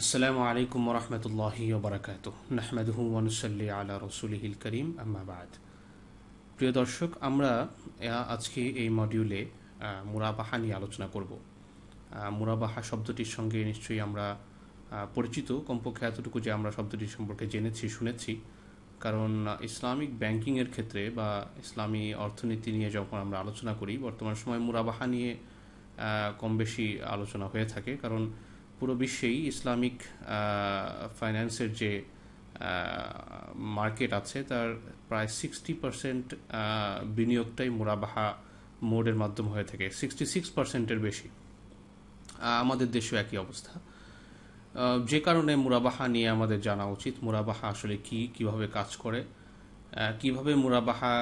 আসসালামু আলাইকুম ওরহমতুল্লাহি ওবরাকাতুহ নাহমাদুহু ওয়া নুসাল্লি আলা রাসূলিহিল কারীম আম্মা বাদ। প্রিয় দর্শক, আমরা আজকে এই মডিউলে মুরাবাহা নিয়ে আলোচনা করব। মুরাবাহা শব্দটির সঙ্গে নিশ্চয়ই আমরা পরিচিত, কমপক্ষে এতটুকু যে আমরা শব্দটি সম্পর্কে জেনেছি, শুনেছি। কারণ ইসলামিক ব্যাংকিংয়ের ক্ষেত্রে বা ইসলামী অর্থনীতি নিয়ে যখন আমরা আলোচনা করি, বর্তমান সময় মুরাবাহা নিয়ে কম বেশি আলোচনা হয়ে থাকে। কারণ পুরো বিশ্বেই ইসলামিক ফাইন্যান্সের যে মার্কেট আছে তার প্রায় 60% বিনিয়োগটাই মুরাবাহা মোডের মাধ্যমে হয়ে থাকে, 66%-এর বেশি। আমাদের দেশেও একই অবস্থা। যে কারণে মুরাবাহা নিয়ে আমাদের জানা উচিত, মুরাবাহা আসলে কি, কিভাবে কাজ করে, কিভাবে মুরাবাহা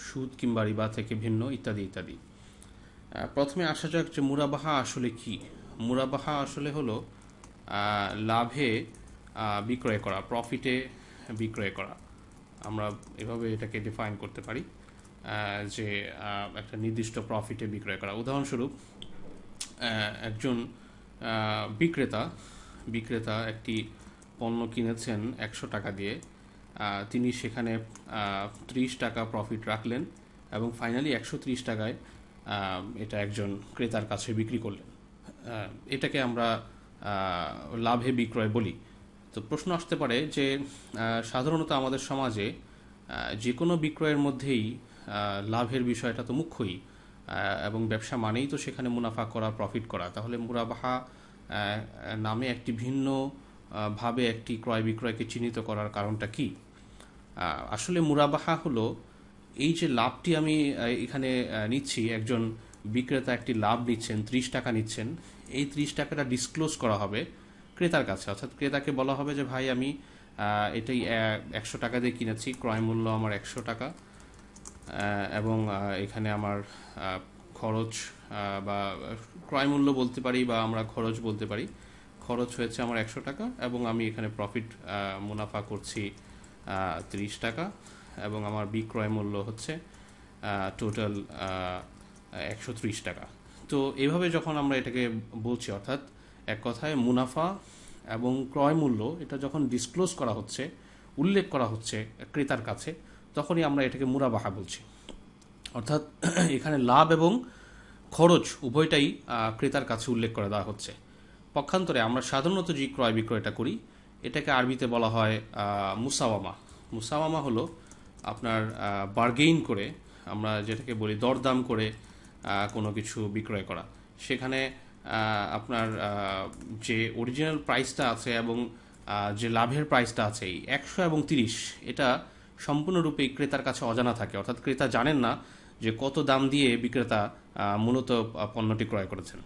সুদ কিংবা রিবা থেকে ভিন্ন, ইত্যাদি ইত্যাদি। প্রথমে আসা যাক যে মুরাবাহা আসলে কি। মুরাবাহা আসলে হলো লাভে বিক্রয় করা, প্রফিটে বিক্রয় করা। আমরা এভাবে এটাকে ডিফাইন করতে পারি যে একটা নির্দিষ্ট প্রফিটে বিক্রয় করা। উদাহরণস্বরূপ, একজন বিক্রেতা একটি পণ্য কিনেছেন 100 টাকা দিয়ে, তিনি সেখানে 30 টাকা প্রফিট রাখলেন এবং ফাইনালি 130 টাকায় এটা একজন ক্রেতার কাছে বিক্রি করলেন। এটাকে আমরা লাভে বিক্রয় বলি। তো প্রশ্ন আসতে পারে যে সাধারণত আমাদের সমাজে যে কোনো বিক্রয়ের মধ্যেই লাভের বিষয়টা তো মুখ্যই, এবং ব্যবসা মানেই তো সেখানে মুনাফা করা, প্রফিট করা। তাহলে মুরাবাহা নামে একটি ভিন্ন ভাবে একটি ক্রয় বিক্রয়কে চিহ্নিত করার কারণটা কি? আসলে মুরাবাহা হলো এই যে লাভটি আমি এখানে নিচ্ছি, একজন বিক্রেতা একটি লাভ নিচ্ছেন, 30 টাকা নিচ্ছেন, এই 30 টাকাটা ডিসক্লোজ করা হবে ক্রেতার কাছে। অর্থাৎ ক্রেতাকে বলা হবে যে ভাই, আমি এটাই 100 টাকা দিয়ে কিনেছি, ক্রয় মূল্য আমার 100 টাকা, এবং এখানে আমার খরচ বা ক্রয় মূল্য বলতে পারি বা আমরা খরচ বলতে পারি, খরচ হয়েছে আমার 100 টাকা এবং আমি এখানে প্রফিট মুনাফা করছি 30 টাকা, এবং আমার বিক্রয় মূল্য হচ্ছে টোটাল 130 টাকা। তো এইভাবে যখন আমরা এটাকে বলছি, অর্থাৎ এক কথায় মুনাফা এবং ক্রয় মূল্য এটা যখন ডিসক্লোজ করা হচ্ছে, উল্লেখ করা হচ্ছে ক্রেতার কাছে, তখনই আমরা এটাকে মুরাবাহা বলছি। অর্থাৎ এখানে লাভ এবং খরচ উভয়টাই ক্রেতার কাছে উল্লেখ করে দেওয়া হচ্ছে। পক্ষান্তরে আমরা সাধারণত যে ক্রয় বিক্রয়টা করি, এটাকে আরবিতে বলা হয় মুসাওয়ামা। মুসাওয়ামা হলো আপনার বার্গেইন করে, আমরা যেটাকে বলি দরদাম করে কোনো কিছু বিক্রয় করা। সেখানে আপনার যে অরিজিনাল প্রাইসটা আছে এবং যে লাভের প্রাইসটা আছে, এই 100 এবং 30, এটা সম্পূর্ণরূপে ক্রেতার কাছে অজানা থাকে। অর্থাৎ ক্রেতা জানেন না যে কত দাম দিয়ে বিক্রেতা মূলত পণ্যটি ক্রয় করেছেন।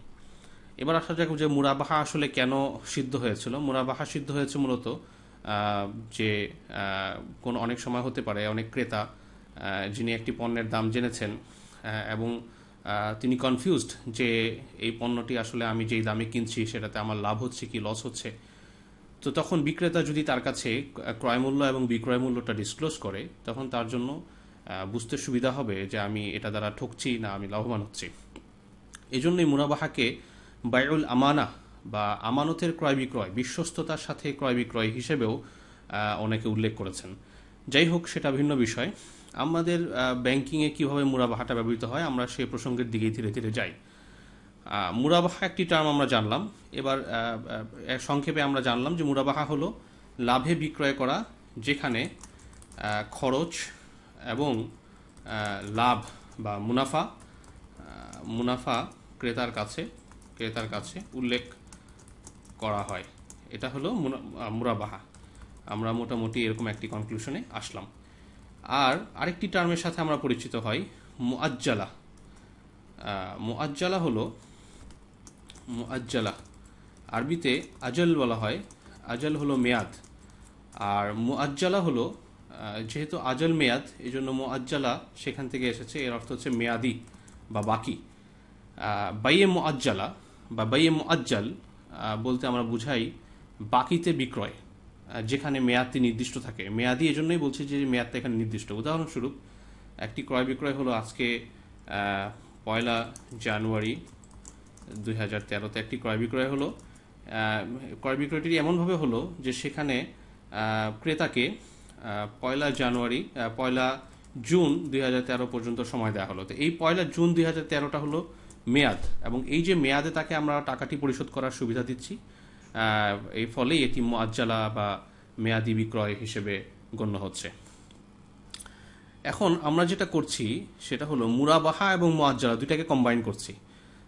এবার আসা যাক যে মুরাবাহা আসলে কেন সিদ্ধ হয়েছিল। মুরাবাহা সিদ্ধ হয়েছে মূলত যে অনেক সময় হতে পারে অনেক ক্রেতা যিনি একটি পণ্যের দাম জেনেছেন এবং তিনি কনফিউজড যে এই পণ্যটি আসলে আমি যেই দামে কিনছি সেটাতে আমার লাভ হচ্ছে কি লস হচ্ছে। তো তখন বিক্রেতা যদি তার কাছে ক্রয় মূল্য এবং বিক্রয় মূল্যটা ডিসক্লোজ করে, তখন তার জন্য বুঝতে সুবিধা হবে যে আমি এটা দ্বারা ঠকছি না আমি লাভবান হচ্ছি। এই জন্যই মুরাবাহাকে বায়উল আমানা বা আমানতের ক্রয় বিক্রয়, বিশ্বস্ততার সাথে ক্রয় বিক্রয় হিসেবেও অনেকে উল্লেখ করেছেন। যাই হোক, সেটা ভিন্ন বিষয়। আমাদের ব্যাংকিংয়ে কীভাবে মুরাবাহাটা ব্যবহৃত হয়, আমরা সেই প্রসঙ্গের দিকেই ধীরে ধীরে যাই। মুরাবাহা একটি টার্ম আমরা জানলাম। এবার সংক্ষেপে আমরা জানলাম যে মুরাবাহা হলো লাভে বিক্রয় করা, যেখানে খরচ এবং লাভ বা মুনাফা ক্রেতার কাছে উল্লেখ করা হয়। এটা হলো মুরাবাহা। আমরা মোটামুটি এরকম একটি কনক্লুশনে আসলাম। আর আরেকটি টার্মের সাথে আমরা পরিচিত হই, মুআজ্জালা। মুআজ্জালা আরবিতে আজল বলা হয়। আজল হলো মেয়াদ, আর মুআজ্জালা হলো যেহেতু আজল মেয়াদ, এই জন্য মুআজ্জালা সেখান থেকে এসেছে। এর অর্থ হচ্ছে মেয়াদি বা বাকি। বাইয়ে মুআজ্জালা বা বাইয়ে মুআজ্জাল বলতে আমরা বুঝাই বাকিতে বিক্রয়, যেখানে মেয়াদটি নির্দিষ্ট থাকে। মেয়াদি এজন্যই বলছি যে মেয়াদটা এখানে নির্দিষ্ট। উদাহরণস্বরূপ, একটি ক্রয় বিক্রয় হলো আজকে 1 জানুয়ারি 2013-তে একটি ক্রয় বিক্রয় হলো ক্রয় বিক্রয়টি এমনভাবে হলো যে সেখানে ক্রেতাকে পয়লা জানুয়ারি 1 জুন 2013 পর্যন্ত সময় দেওয়া হলো। তো এই 1 জুন 2013টা হলো মেয়াদ, এবং এই যে মেয়াদে তাকে আমরা টাকাটি পরিশোধ করার সুবিধা দিচ্ছি, এই ফলেই এটি মুআজ্জালা বা মেয়াদি বিক্রয় হিসেবে গণ্য হচ্ছে। এখন আমরা যেটা করছি সেটা হলো মুরাবাহা এবং মুআজ্জালা দুইটাকে কম্বাইন করছি।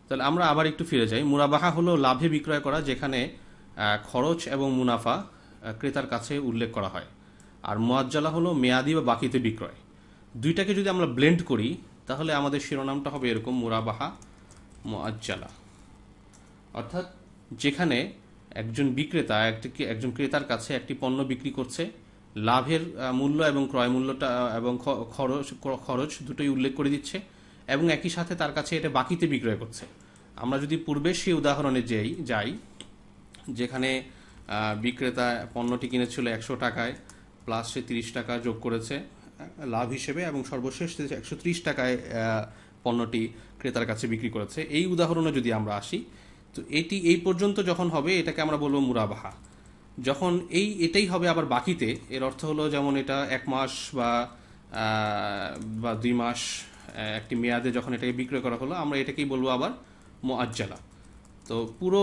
তাহলে আমরা আবার একটু ফিরে যাই। মুরাবাহা হলো লাভে বিক্রয় করা, যেখানে খরচ এবং মুনাফা ক্রেতার কাছে উল্লেখ করা হয়, আর মুআজ্জালা হলো মেয়াদি বা বাকিতে বিক্রয়। দুইটাকে যদি আমরা ব্লেন্ড করি তাহলে আমাদের শিরোনামটা হবে এরকম, মুরাবাহা মুআজ্জালা। অর্থাৎ যেখানে একজন বিক্রেতা একজন ক্রেতার কাছে একটি পণ্য বিক্রি করছে, লাভের মূল্য এবং ক্রয় মূল্যটা এবং খরচ দুটোই উল্লেখ করে দিচ্ছে, এবং একই সাথে তার কাছে এটা বাকিতে বিক্রয় করছে। আমরা যদি পূর্বে সেই উদাহরণে যাই, যেখানে বিক্রেতা পণ্যটি কিনেছিল 100 টাকায়, প্লাস সে 30 টাকা যোগ করেছে লাভ হিসেবে, এবং সর্বশেষ 130 টাকায় পণ্যটি ক্রেতার কাছে বিক্রি করেছে। এই উদাহরণে যদি আমরা আসি, তো এটি এই পর্যন্ত যখন হবে এটাকে আমরা বলবো মুরাবাহা। যখন এটাই হবে আবার বাকিতে, এর অর্থ হলো যেমন এটা 1 মাস বা 2 মাস একটি মেয়াদে যখন এটাকে বিক্রয় করা হলো, আমরা এটাকেই বলবো আবার মুআজ্জালা। তো পুরো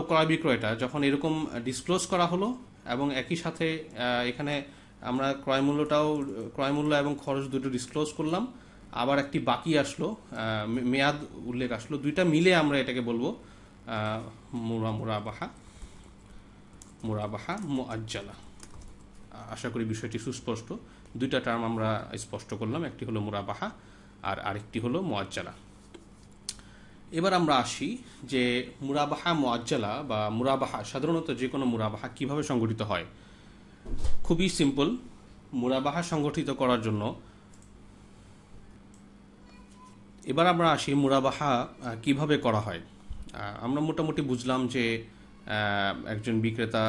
ক্রয় বিক্রয়টা যখন এরকম ডিসক্লোজ করা হলো, এবং একই সাথে এখানে আমরা ক্রয় মূল্য এবং খরচ দুটো ডিসক্লোজ করলাম, আবার একটি বাকি আসলো, মেয়াদ উল্লেখ আসলো, দুইটা মিলে আমরা এটাকে বলবো মুরাবাহা মুআজ্জালা। আশা করি বিষয়টি সুস্পষ্ট। দুইটা টার্ম আমরা স্পষ্ট করলাম, একটি হলো মুরাবাহা আর আরেকটি হলো মুআজ্জালা। এবার আমরা আসি যে মুরাবাহা মুআজ্জালা বা মুরাবাহা, সাধারণত যে কোনো মুরাবাহা কিভাবে সংগঠিত হয়। খুবই সিম্পল। মুরাবাহা সংগঠিত করার জন্য এবার আমরা আসি মুরাবাহা কিভাবে করা হয়। আমরা মোটামুটি বুঝলাম যে একজন বিক্রেতা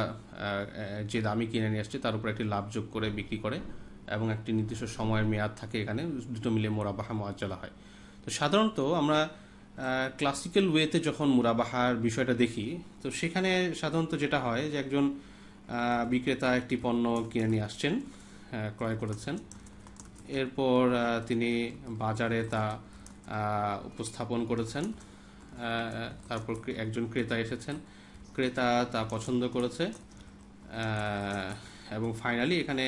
যে দামি কিনে নিয়ে আসছে তার উপর একটি লাভ যোগ করে বিক্রি করে, এবং একটি নির্দিষ্ট সময়ের মেয়াদ থাকে, এখানে দুটো মিলে মুরাবাহা মুআজ্জালা হয়। তো সাধারণত আমরা ক্লাসিক্যাল ওয়েতে যখন মুরাবাহার বিষয়টা দেখি, তো সেখানে সাধারণত যেটা হয় যে একজন বিক্রেতা একটি পণ্য কিনে নিয়ে আসছেন, ক্রয় করেছেন, এরপর তিনি বাজারে তা উপস্থাপন করেছেন, তারপর একজন ক্রেতা এসেছেন, ক্রেতা তা পছন্দ করেছে, এবং ফাইনালি এখানে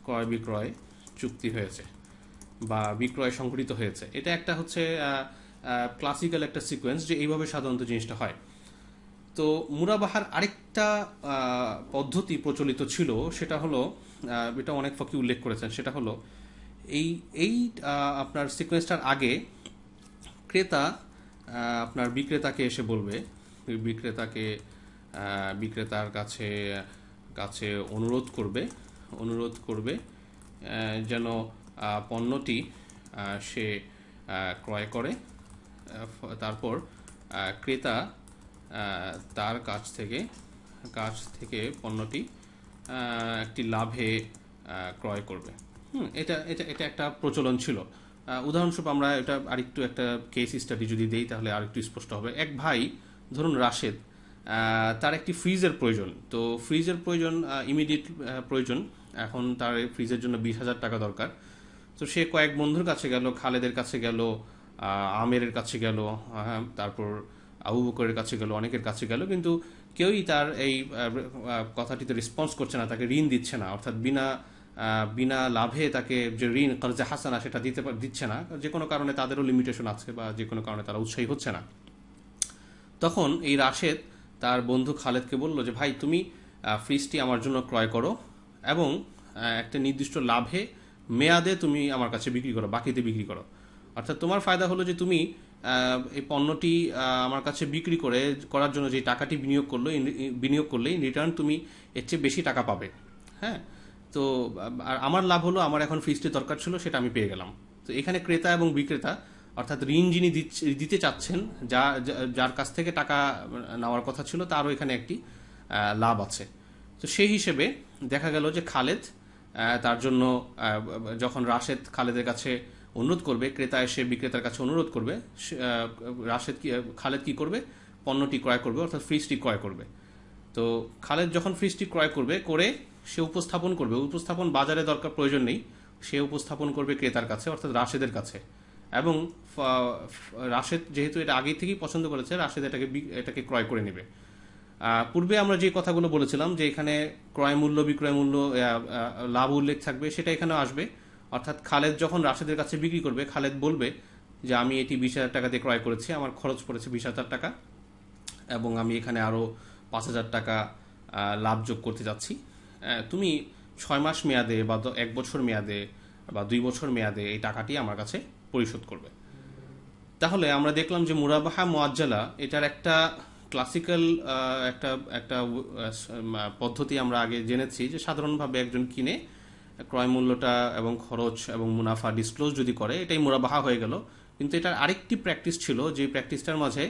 ক্রয় বিক্রয় চুক্তি হয়েছে বা বিক্রয় সংঘটিত হয়েছে। এটা একটা হচ্ছে ক্লাসিক্যাল একটা সিকোয়েন্স, যে এইভাবে সাধারণত জিনিসটা হয়। তো মুরাবাহার আরেকটা পদ্ধতি প্রচলিত ছিল, সেটা হলো, এটা অনেক ফকি উল্লেখ করেছেন, সেটা হলো এই আপনার সিকোয়েন্সটার আগে ক্রেতা আপনার বিক্রেতাকে এসে বলবে, বিক্রেতার কাছে অনুরোধ করবে যেন পণ্যটি সে ক্রয় করে। তারপর ক্রেতা তার কাছ থেকে পণ্যটি একটি লাভে ক্রয় করবে। এটা এটা এটা একটা প্রচলন ছিল। উদাহরণস্বরূপ আমরা এটা আরেকটু একটা কেস স্টাডি যদি দেই তাহলে আরেকটু স্পষ্ট হবে। এক ভাই, ধরুন রাশেদ, তার একটি ফ্রিজের প্রয়োজন। তো ফ্রিজের প্রয়োজন, ইমিডিয়েট প্রয়োজন। এখন তার ফ্রিজের জন্য 20,000 টাকা দরকার। তো সে কয়েক বন্ধুর কাছে গেল, খালেদের কাছে গেল, আমেরের কাছে গেল, তারপর আবু বকরের কাছে গেল, অনেকের কাছে গেল, কিন্তু কেউই তার এই কথাটিতে রেসপন্স করছে না, তাকে ঋণ দিচ্ছে না, অর্থাৎ বিনা লাভে তাকে যে ঋণ কর্জে হাসানা সেটা দিচ্ছে না। যে কোনো কারণে তাদেরও লিমিটেশন আছে, বা যে কোনো কারণে তারা উৎসাহী হচ্ছে না। তখন এই রাশেদ তার বন্ধু খালেদকে বলল যে, ভাই তুমি ফ্রিজটি আমার জন্য ক্রয় করো, এবং একটা নির্দিষ্ট লাভে মেয়াদে তুমি আমার কাছে বিক্রি করো, বাকিতে বিক্রি করো। অর্থাৎ তোমার ফায়দা হলো যে তুমি এই পণ্যটি আমার কাছে বিক্রি করার জন্য যে টাকাটি বিনিয়োগ করলে ইন রিটার্ন তুমি এর চেয়ে বেশি টাকা পাবে। হ্যাঁ, তো আর আমার লাভ হলো আমার এখন ফ্রিজটি দরকার ছিল, সেটা আমি পেয়ে গেলাম। তো এখানে ক্রেতা এবং বিক্রেতা, অর্থাৎ ঋণ যিনি দিতে চাচ্ছেন, যার কাছ থেকে টাকা নেওয়ার কথা ছিল, তারও এখানে একটি লাভ আছে। তো সেই হিসেবে দেখা গেল যে খালেদ তার জন্য, যখন রাশেদ খালেদের কাছে অনুরোধ করবে, ক্রেতা এসে বিক্রেতার কাছে অনুরোধ করবে, খালেদ কি করবে, পণ্যটি ক্রয় করবে, অর্থাৎ ফ্রিজটি ক্রয় করবে। তো খালেদ যখন ফ্রিজটি ক্রয় করবে, করে সে উপস্থাপন করবে, উপস্থাপন বাজারে দরকার প্রয়োজন নেই, সে উপস্থাপন করবে ক্রেতার কাছে, অর্থাৎ রাশেদের কাছে। এবং রাশেদ যেহেতু এটা আগে থেকেই পছন্দ করেছে, রাশেদ এটাকে ক্রয় করে নেবে। পূর্বে আমরা যে কথাগুলো বলেছিলাম যে এখানে ক্রয় মূল্য, বিক্রয় মূল্য, লাভ উল্লেখ থাকবে, সেটা এখানেও আসবে। অর্থাৎ খালেদ যখন রাশেদের কাছে বিক্রি করবে, খালেদ বলবে যে আমি এটি 20,000 টাকা দিয়ে ক্রয় করেছি, আমার খরচ পড়েছে 20,000 টাকা, এবং আমি এখানে আরও 5,000 টাকা লাভ যোগ করতে যাচ্ছি। তুমি 6 মাস মেয়াদে বা 1 বছর মেয়াদে বা 2 বছর মেয়াদে এই টাকাটি আমার কাছে পরিশোধ করবে। তাহলে আমরা দেখলাম যে মুরাবাহা মুআজ্জালা এটার একটা ক্লাসিক্যাল একটা একটা পদ্ধতি আমরা আগে জেনেছি, যে সাধারণভাবে একজন কিনে ক্রয় মূল্যটা এবং খরচ এবং মুনাফা ডিসক্লোজ যদি করে, এটাই মুরাবাহা হয়ে গেল। কিন্তু এটার আরেকটি প্র্যাকটিস ছিল, যে প্র্যাকটিসটার মাঝে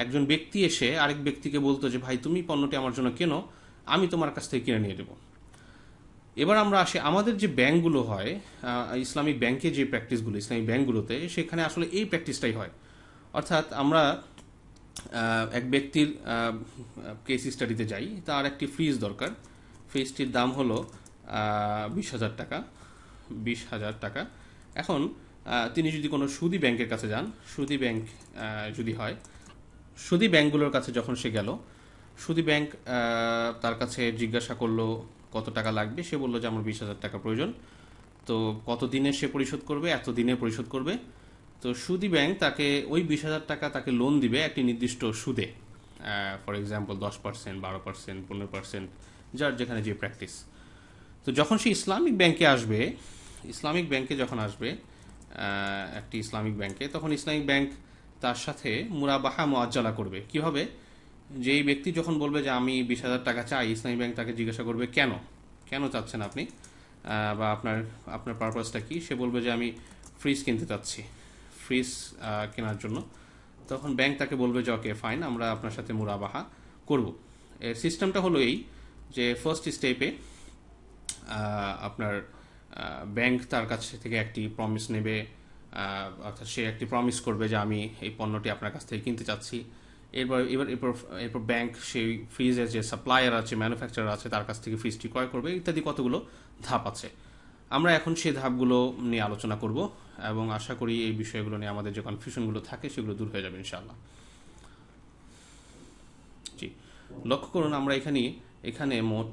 একজন ব্যক্তি এসে আরেক ব্যক্তিকে বলতো যে ভাই তুমি পণ্যটি আমার জন্য কেনো, আমি তোমার কাছ থেকে কিনে নিয়ে দেবো। এবার আমরা আসি আমাদের যে ব্যাংকগুলো হয়, ইসলামিক ব্যাংকে যে প্র্যাকটিসগুলো ইসলামিক ব্যাংকগুলোতে, সেখানে আসলে এই প্র্যাকটিসটাই হয়। অর্থাৎ আমরা এক ব্যক্তির কেস স্টাডিতে যাই, তার একটি ফ্রিজ দরকার, ফ্রিজটির দাম হলো 20,000 টাকা, 20,000 টাকা। এখন তিনি যদি কোনো সুদী ব্যাংকের কাছে যান, সুদী ব্যাংক যদি হয়, সুদী ব্যাংকগুলোর কাছে যখন সে গেল, সুদী ব্যাংক তার কাছে জিজ্ঞাসা করলো কত টাকা লাগবে, সে বললো যে আমার 20,000 টাকা প্রয়োজন। তো কত দিনে সে পরিশোধ করবে, এত দিনে পরিশোধ করবে। তো সুদী ব্যাংক তাকে ওই 20,000 টাকা তাকে লোন দিবে একটি নির্দিষ্ট সুদে, ফর এক্সাম্পল 10%, 12%, 15%, যার যেখানে যে প্র্যাকটিস। তো যখন সে ইসলামিক ব্যাংকে আসবে, ইসলামিক ব্যাংকে যখন আসবে একটি ইসলামিক ব্যাংকে, তখন ইসলামিক ব্যাংক তার সাথে মুরাবাহা মুআজ্জালা করবে। কিভাবে? যেই ব্যক্তি যখন বলবে যে আমি 20,000 টাকা চাই, ইসলামিক ব্যাংক তাকে জিজ্ঞাসা করবে কেন কেন চাচ্ছেন আপনি, বা আপনার পারপাসটা কি। সে বলবে যে আমি ফ্রিজ কিনতে চাচ্ছি, ফ্রিজ কেনার জন্য। তখন ব্যাংক তাকে বলবে যে ওকে ফাইন, আমরা আপনার সাথে মুরাবাহা করব। এর সিস্টেমটা হলো এই, যে ফার্স্ট স্টেপে আপনার ব্যাংক তার কাছে থেকে একটি প্রমিস নেবে, অর্থাৎ সে একটি প্রমিস করবে যে আমি এই পণ্যটি আপনার কাছ থেকে কিনতে চাচ্ছি। এরপর ব্যাংক সেই ফ্রিজের যে সাপ্লায়ার আছে, ম্যানুফ্যাকচারার আছে, তার কাছ থেকে ফ্রিজটি ক্রয় করবে, ইত্যাদি কতগুলো ধাপ আছে। আমরা এখন সেই ধাপগুলো নিয়ে আলোচনা করব, এবং আশা করি এই বিষয়গুলো নিয়ে আমাদের যে কনফিউশনগুলো থাকে সেগুলো দূর হয়ে যাবে ইনশাআল্লাহ। জি, লক্ষ্য করুন আমরা এখানে মোট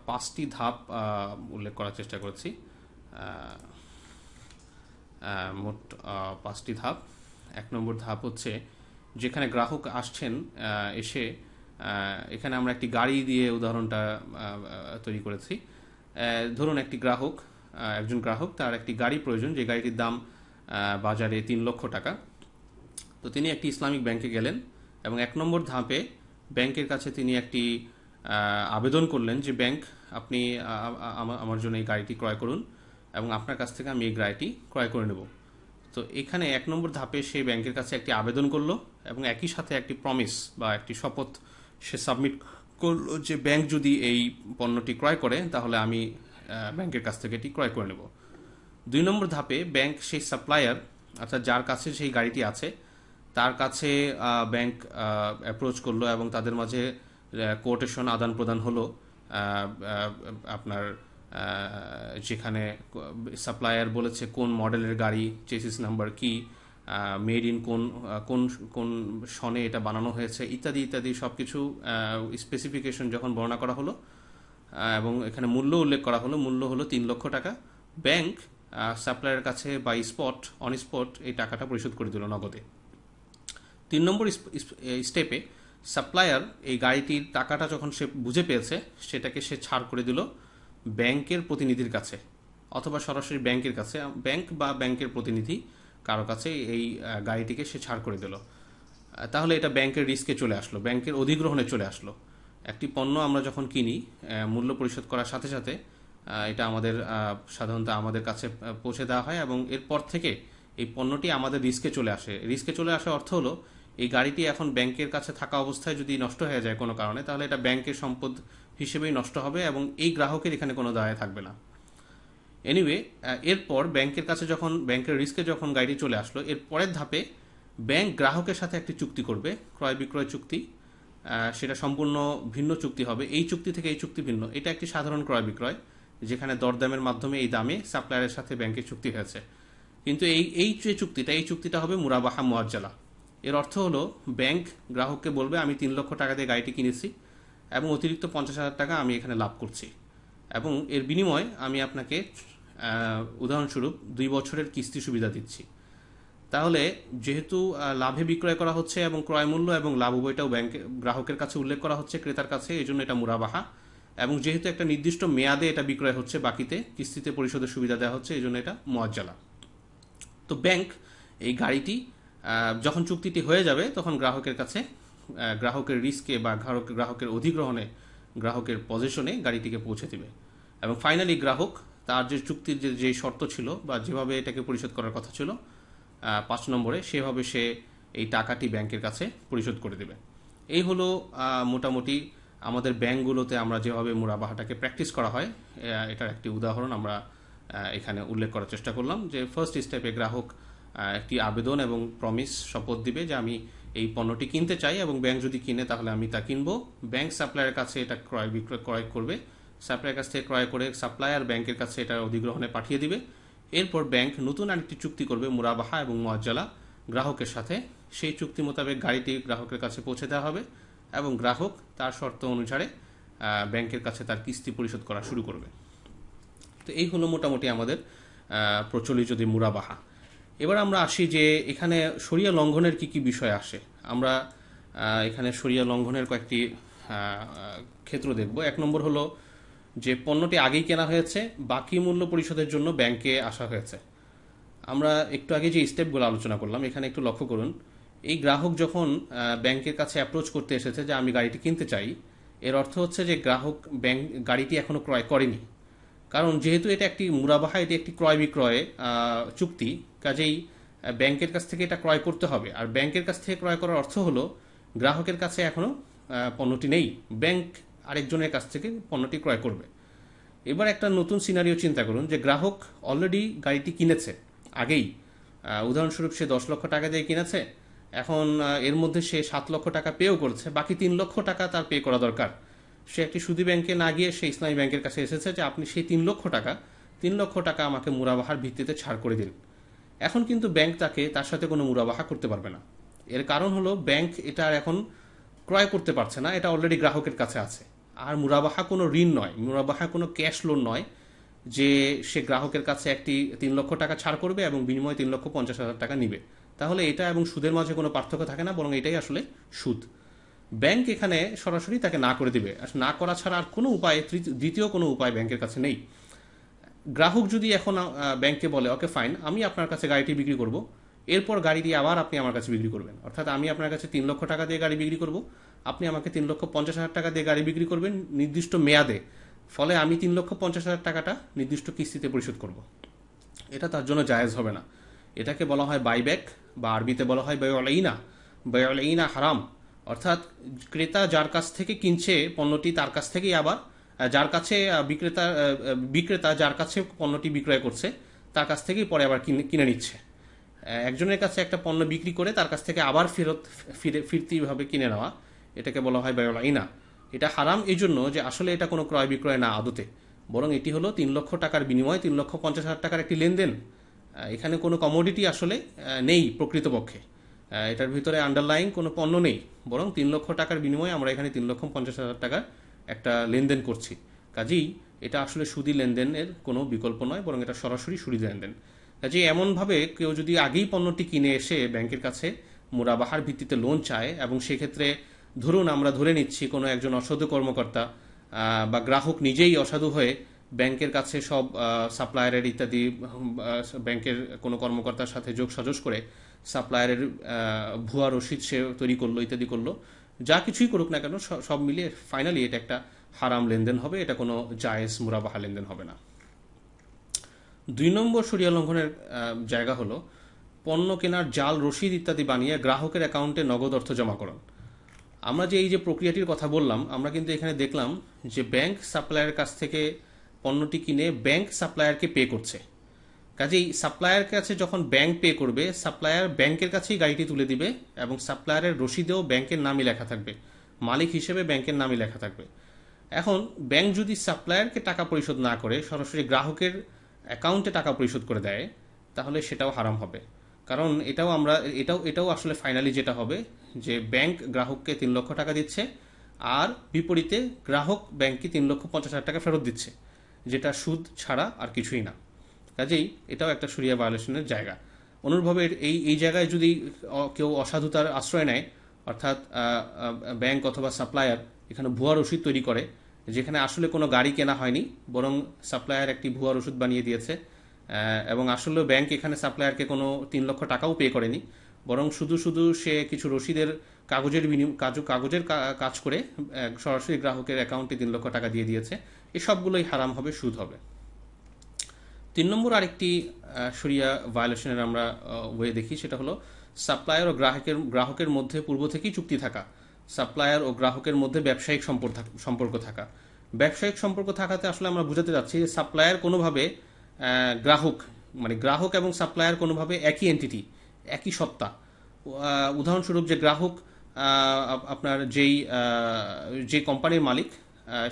5টি ধাপ উল্লেখ করার চেষ্টা করেছি। মোট 5টি ধাপ। 1 নম্বর ধাপ হচ্ছে যেখানে গ্রাহক আসছেন, এসে এখানে আমরা একটি গাড়ি দিয়ে উদাহরণটা তৈরি করেছি। ধরুন একজন গ্রাহক, তার একটি গাড়ি প্রয়োজন, যে গাড়িটির দাম বাজারে 3 লক্ষ টাকা। তো তিনি একটি ইসলামিক ব্যাংকে গেলেন, এবং 1 নম্বর ধাপে ব্যাংকের কাছে তিনি একটি আবেদন করলেন যে ব্যাংক, আপনি আমার জন্য এই গাড়িটি ক্রয় করুন, এবং আপনার কাছ থেকে আমি এই গাড়িটি ক্রয় করে নেব। তো এখানে 1 নম্বর ধাপে সে ব্যাংকের কাছে একটি আবেদন করলো, এবং একই সাথে একটি প্রমিস বা একটি শপথ সে সাবমিট করলো যে ব্যাংক যদি এই পণ্যটি ক্রয় করে, তাহলে আমি ব্যাংকের কাছ থেকে এটি ক্রয় করে নেব। 2 নম্বর ধাপে ব্যাংক সেই সাপ্লায়ার, অর্থাৎ যার কাছে সেই গাড়িটি আছে, তার কাছে ব্যাংক অ্যাপ্রোচ করলো, এবং তাদের মাঝে কোটেশন আদান প্রদান হলো। আপনার যেখানে সাপ্লায়ার বলেছে কোন মডেলের গাড়ি, চেসিস নাম্বার কি, মেড ইন কোন সনে এটা বানানো হয়েছে, ইত্যাদি ইত্যাদি সব কিছু স্পেসিফিকেশন যখন বর্ণনা করা হলো, এবং এখানে মূল্য উল্লেখ করা হলো, মূল্য হলো 3 লক্ষ টাকা। ব্যাংক সাপ্লায়ারের কাছে বাই অন স্পট এই টাকাটা পরিশোধ করে দিল নগদে। 3 নম্বর স্টেপে সাপ্লায়ার এই গাড়িটির টাকাটা যখন সে বুঝে পেয়েছে, সেটাকে সে ছাড় করে দিল ব্যাংকের প্রতিনিধির কাছে, অথবা সরাসরি ব্যাংকের কাছে, ব্যাংক বা ব্যাংকের প্রতিনিধি কারো কাছে এই গাড়িটিকে সে ছাড় করে দিল। তাহলে এটা ব্যাংকের রিস্কে চলে আসলো, ব্যাংকের অধিগ্রহণে চলে আসলো। একটি পণ্য আমরা যখন কিনি, মূল্য পরিশোধ করার সাথে সাথে এটা সাধারণত আমাদের কাছে পৌঁছে দেওয়া হয়, এবং এরপর থেকে এই পণ্যটি আমাদের রিস্কে চলে আসে। রিস্কে চলে আসা অর্থ হলো এই গাড়িটি এখন ব্যাংকের কাছে থাকা অবস্থায় যদি নষ্ট হয়ে যায় কোনো কারণে, তাহলে এটা ব্যাংকের সম্পদ হিসেবেই নষ্ট হবে, এবং এই গ্রাহকের এখানে কোনো দায় থাকবে না। এনিওয়ে, এরপর ব্যাংকের কাছে যখন ব্যাংকের রিস্কে যখন গাড়িটি চলে আসলো, এর পরের ধাপে ব্যাংক গ্রাহকের সাথে একটি চুক্তি করবে, ক্রয় বিক্রয় চুক্তি। সেটা সম্পূর্ণ ভিন্ন চুক্তি হবে, এই চুক্তি থেকে এই চুক্তি ভিন্ন। এটা একটি সাধারণ ক্রয় বিক্রয়, যেখানে দরদামের মাধ্যমে এই দামে সাপ্লায়ারের সাথে ব্যাংকের চুক্তি হয়েছে। কিন্তু এই যে চুক্তিটা, এই চুক্তিটা হবে মুরাবাহা মুআজ্জালা। এর অর্থ হলো ব্যাংক গ্রাহককে বলবে আমি 3 লক্ষ টাকা দিয়ে গাড়িটি কিনেছি এবং অতিরিক্ত 50,000 টাকা আমি এখানে লাভ করছি, এবং এর বিনিময়ে আমি আপনাকে উদাহরণস্বরূপ 2 বছরের কিস্তি সুবিধা দিচ্ছি। তাহলে যেহেতু লাভে বিক্রয় করা হচ্ছে এবং ক্রয় মূল্য এবং লাভ উভয়টাও ব্যাংকে গ্রাহকের কাছে উল্লেখ করা হচ্ছে ক্রেতার কাছে, এই জন্য এটা মুরাবাহা। এবং যেহেতু একটা নির্দিষ্ট মেয়াদে এটা বিক্রয় হচ্ছে, বাকিতে কিস্তিতে পরিশোধের সুবিধা দেওয়া হচ্ছে, এই জন্য এটা মুআজ্জালা। তো ব্যাংক এই গাড়িটি যখন চুক্তিটি হয়ে যাবে তখন গ্রাহকের কাছে, গ্রাহকের রিস্কে বা গ্রাহকের অধিগ্রহণে, গ্রাহকের পজিশনে গাড়িটিকে পৌঁছে দিবে। এবং ফাইনালি গ্রাহক তার যে চুক্তির যে শর্ত ছিল বা যেভাবে এটাকে পরিশোধ করার কথা ছিল 5 নম্বরে, সেভাবে সে এই টাকাটি ব্যাংকের কাছে পরিশোধ করে দেবে। এই হলো মোটামুটি আমাদের ব্যাংকগুলোতে আমরা যেভাবে মুরাবাহাটাকে প্র্যাকটিস করা হয় এটার একটি উদাহরণ আমরা এখানে উল্লেখ করার চেষ্টা করলাম। যে ফার্স্ট স্টেপে গ্রাহক একটি আবেদন এবং প্রমিস, শপথ দিবে যে আমি এই পণ্যটি কিনতে চাই, এবং ব্যাংক যদি কিনে তাহলে আমি তা কিনবো। ব্যাংক সাপ্লায়ারের কাছে এটা ক্রয় করবে, সাপ্লায়ার কাছ থেকে ক্রয় করে সাপ্লায়ার ব্যাংকের কাছে এটা অধিগ্রহণে পাঠিয়ে দিবে। এরপর ব্যাংক নতুন আরেকটি চুক্তি করবে মুরাবাহা এবং মুআজ্জালা গ্রাহকের সাথে। সেই চুক্তি মোতাবেক গাড়িটি গ্রাহকের কাছে পৌঁছে দেওয়া হবে এবং গ্রাহক তার শর্ত অনুসারে ব্যাংকের কাছে তার কিস্তি পরিশোধ করা শুরু করবে। তো এই হলো মোটামুটি আমাদের প্রচলিত যে মুরাবাহা। এবার আমরা আসি যে এখানে শরিয়া লঙ্ঘনের কি কি বিষয় আসে। আমরা এখানে শরিয়া লঙ্ঘনের কয়েকটি ক্ষেত্র দেখব। 1 নম্বর হলো যে পণ্যটি আগেই কেনা হয়েছে, বাকি মূল্য পরিশোধের জন্য ব্যাংকে আসা হয়েছে। আমরা একটু আগে যে স্টেপগুলো আলোচনা করলাম এখানে একটু লক্ষ্য করুন। এই গ্রাহক যখন ব্যাংকের কাছে অ্যাপ্রোচ করতে এসেছে যে আমি গাড়িটি কিনতে চাই, এর অর্থ হচ্ছে যে গ্রাহক ব্যাংক গাড়িটি এখনো ক্রয় করেনি। কারণ যেহেতু এটা একটি মুরাবাহা, এটি একটি ক্রয় বিক্রয় চুক্তি, কাজেই ব্যাংকের কাছ থেকে এটা ক্রয় করতে হবে। আর ব্যাংকের কাছ থেকে ক্রয় করার অর্থ হলো গ্রাহকের কাছে এখনো পণ্যটি নেই, ব্যাংক আরেকজনের কাছ থেকে পণ্যটি ক্রয় করবে। এবার একটা নতুন সিনারিও চিন্তা করুন যে গ্রাহক অলরেডি গাড়িটি কিনেছে আগেই, উদাহরণস্বরূপ সে 10 লক্ষ টাকা দিয়ে কিনেছে, এখন এর মধ্যে সে 7 লক্ষ টাকা পেও করছে, বাকি 3 লক্ষ টাকা তার পে করা দরকার। সে একটি সুদী ব্যাংকে না গিয়ে সে ইসলামী ব্যাংকের কাছে এসেছে যে আপনি সেই 3 লক্ষ টাকা আমাকে মুরাবাহার ভিত্তিতে ছাড় করে দিন। এখন কিন্তু ব্যাংক তার সাথে কোনো মুরাবাহা করতে পারবে না। এর কারণ হলো ব্যাংক এটা এখন ক্রয় করতে পারছে না, এটা অলরেডি গ্রাহকের কাছে আছে। আর মুরাবাহা কোনো ঋণ নয়, মুরাবাহা কোনো ক্যাশ লোন নয় যে সে গ্রাহকের কাছে একটি 3 লক্ষ টাকা ছাড় করবে এবং বিনিময়ে 3,50,000 টাকা নিবে। তাহলে এটা এবং সুদের মাঝে কোনো পার্থক্য থাকে না, বরং এটাই আসলে সুদ। ব্যাংক এখানে সরাসরি তাকে না করে দিবে, না করা ছাড়া আর কোনো উপায়, দ্বিতীয় কোনো উপায় ব্যাংকের কাছে নেই। গ্রাহক যদি এখন ব্যাংকে বলে ওকে ফাইন, আমি আপনার কাছে গাড়িটি বিক্রি করব, এরপর গাড়িটি আবার আপনি আমার কাছে বিক্রি করবেন, অর্থাৎ আমি আপনার কাছে 3 লক্ষ টাকা দিয়ে গাড়ি বিক্রি করব, আপনি আমাকে 3,50,000 টাকা দিয়ে গাড়ি বিক্রি করবেন নির্দিষ্ট মেয়াদে, ফলে আমি 3,50,000 টাকাটা নির্দিষ্ট কিস্তিতে পরিশোধ করব। এটা তার জন্য জায়েজ হবে না। এটাকে বলা হয় বাইব্যাক, বা আরবিতে বলা হয় বাইউল-ইনা। বাইউল-ইনা হারাম, অর্থাৎ ক্রেতা যার কাছ থেকে কিনছে পণ্যটি তার কাছ থেকেই আবার যার কাছে বিক্রেতা যার কাছে পণ্যটি বিক্রয় করছে তার কাছ থেকেই পরে আবার কিনে নিচ্ছে। একজনের কাছে একটা পণ্য বিক্রি করে তার কাছ থেকে আবার ফিরতিভাবে কিনে নেওয়া, এটাকে বলা হয় বাইউল-ইনা। এটা হারাম এই জন্য যে আসলে এটা কোনো ক্রয় বিক্রয় না আদতে, বরং এটি হলো 3 লক্ষ টাকার বিনিময়ে 3,50,000 টাকার একটি লেনদেন। এখানে কোনো কমোডিটি আসলে নেই প্রকৃতপক্ষে, এটার ভিতরে আন্ডারলাইং কোনো পণ্য নেই, বরং 3 লক্ষ টাকার বিনিময়ে আমরা এখানে 3,50,000 টাকার একটা লেনদেন করছি। কাজেই এটা আসলে সুদি লেনদেনের কোনো বিকল্প নয়, বরং এটা সরাসরি সুদি লেনদেন। কাজেই এমনভাবে কেউ যদি আগেই পণ্যটি কিনে এসে ব্যাংকের কাছে মুরাবাহার ভিত্তিতে লোন চায়, এবং সেক্ষেত্রে ধরুন আমরা ধরে নিচ্ছি কোনো একজন অসাধু কর্মকর্তা বা গ্রাহক নিজেই অসাধু হয়ে ব্যাংকের কাছে সব সাপ্লায়ারের ইত্যাদি ব্যাংকের কোনো কর্মকর্তার সাথে যোগ সাজস করে সাপ্লায়ারের ভুয়া রসিদ সে তৈরি করলো, ইত্যাদি করলো, যা কিছুই করুক না কেন সব মিলিয়ে ফাইনালি এটা একটা হারাম লেনদেন হবে, এটা কোনো জায়েজ মুরাবাহা লেনদেন হবে না। 2 নম্বর শরিয়া লঙ্ঘনের জায়গা হলো পণ্য কেনার জাল রসিদ ইত্যাদি বানিয়ে গ্রাহকের অ্যাকাউন্টে নগদ অর্থ জমাকরণ। আমরা যে এই যে প্রক্রিয়াটির কথা বললাম, আমরা কিন্তু এখানে দেখলাম যে ব্যাংক সাপ্লায়ারের কাছ থেকে পণ্যটি কিনে ব্যাংক সাপ্লায়ারকে পে করছে। কাজেই সাপ্লায়ার কাছে যখন ব্যাংক পে করবে, সাপ্লায়ার ব্যাংকের কাছেই গাড়িটি তুলে দিবে এবং সাপ্লায়ারের রসিদেও ব্যাংকের নামই লেখা থাকবে, মালিক হিসেবে ব্যাংকের নামই লেখা থাকবে। এখন ব্যাংক যদি সাপ্লায়ারকে টাকা পরিশোধ না করে সরাসরি গ্রাহকের অ্যাকাউন্টে টাকা পরিশোধ করে দেয়, তাহলে সেটাও হারাম হবে। কারণ এটাও আসলে ফাইনালি যেটা হবে যে ব্যাংক গ্রাহককে 3 লক্ষ টাকা দিচ্ছে, আর বিপরীতে গ্রাহক ব্যাংককে 3,50,000 টাকা ফেরত দিচ্ছে, যেটা সুদ ছাড়া আর কিছুই না। কাজেই এটাও একটা শরিয়া ভায়োলেশনের জায়গা। অনুরূপভাবে এই জায়গায় যদি কেউ অসাধুতার আশ্রয় নেয়, অর্থাৎ ব্যাংক অথবা সাপ্লায়ার এখানে ভুয়া রসিদ তৈরি করে, যেখানে আসলে কোনো গাড়ি কেনা হয়নি, বরং সাপ্লায়ার একটি ভুয়া রসিদ বানিয়ে দিয়েছে, এবং আসলে ব্যাংক এখানে সাপ্লায়ারকে কোনো 3 লক্ষ টাকাও পে করেনি, বরং শুধু শুধু সে কিছু রসিদের কাগজের কাজ করে সরাসরি গ্রাহকের অ্যাকাউন্টে 3 লক্ষ টাকা দিয়ে দিয়েছে, এই সবগুলোই হারাম হবে, সুদ হবে। 3 নম্বর আরেকটি শরিয়া ভায়োলেশনের আমরা ওয়ে দেখি, সেটা হলো সাপ্লায়ার ও গ্রাহকের মধ্যে পূর্ব থেকেই চুক্তি থাকা, সাপ্লায়ার ও গ্রাহকের মধ্যে ব্যবসায়িক সম্পর্ক থাকা। ব্যবসায়িক সম্পর্ক থাকাতে আসলে আমরা বুঝাতে যাচ্ছি যে সাপ্লায়ার কোনোভাবে গ্রাহক, মানে গ্রাহক এবং সাপ্লায়ার কোনোভাবে একই এন্টিটি, একই সত্তা। উদাহরণস্বরূপ, যে গ্রাহক আপনার যে কোম্পানির মালিক,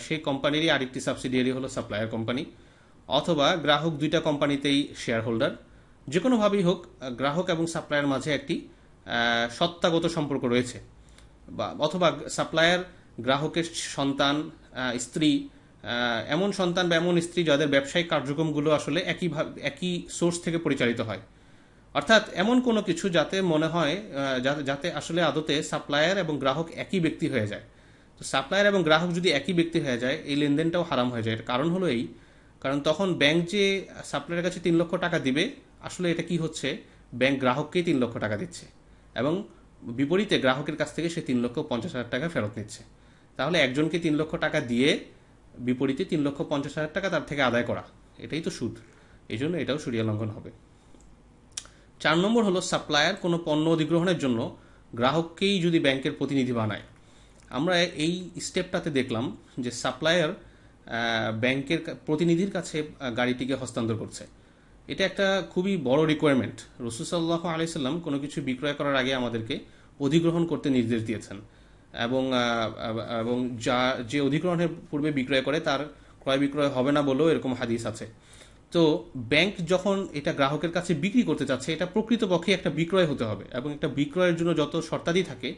সেই কোম্পানিরই আরেকটি সাবসিডিয়ারি হলো সাপ্লায়ার কোম্পানি, অথবা গ্রাহক 2টা কোম্পানিতেই শেয়ার হোল্ডার। যে কোনোভাবেই হোক, গ্রাহক এবং সাপ্লায়ার মাঝে একটি সত্তাগত সম্পর্ক রয়েছে, অথবা সাপ্লায়ার গ্রাহকের সন্তান, স্ত্রী, এমন সন্তান বা এমন স্ত্রী যাদের ব্যবসায়িক কার্যক্রমগুলো আসলে একই সোর্স থেকে পরিচালিত হয়। অর্থাৎ এমন কোনো কিছু যাতে মনে হয় যাতে আসলে আদতে সাপ্লায়ার এবং গ্রাহক একই ব্যক্তি হয়ে যায়। তো সাপ্লায়ার এবং গ্রাহক যদি একই ব্যক্তি হয়ে যায়, এই লেনদেনটাও হারাম হয়ে যায়। এর কারণ হলো কারণ তখন ব্যাংক যে সাপ্লায়ারের কাছে 3 লক্ষ টাকা দিবে, আসলে এটা কি হচ্ছে, ব্যাংক গ্রাহককেই 3 লক্ষ টাকা দিচ্ছে এবং বিপরীতে গ্রাহকের কাছ থেকে সে 3,50,000 টাকা ফেরত নিচ্ছে। তাহলে একজনকে 3 লক্ষ টাকা দিয়ে বিপরীতে 3,50,000 টাকা তার থেকে আদায় করা, এটাই তো সুদ। এই জন্য এটাও শরিয়া লঙ্ঘন হবে। 4 নম্বর হলো সাপ্লায়ার কোনো পণ্য অধিগ্রহণের জন্য গ্রাহককেই যদি ব্যাংকের প্রতিনিধি বানায়। আমরা এই স্টেপটাতে দেখলাম যে সাপ্লায়ার ব্যাংকের প্রতিনিধির কাছে গাড়িটিকে হস্তান্তর করছে। এটা একটা খুবই বড় রিকোয়ারমেন্ট। রাসূল সাল্লাল্লাহু আলাইহি সাল্লাম কোনো কিছু বিক্রয় করার আগে আমাদেরকে অধিগ্রহণ করতে নির্দেশ দিয়েছেন, এবং যে অধিগ্রহণের পূর্বে বিক্রয় করে তার ক্রয় বিক্রয় হবে না বলেও এরকম হাদিস আছে। তো ব্যাংক যখন এটা গ্রাহকের কাছে বিক্রি করতে চাচ্ছে, এটা প্রকৃতপক্ষে একটা বিক্রয় হতে হবে, এবং একটা বিক্রয়ের জন্য যত শর্তাদি থাকে,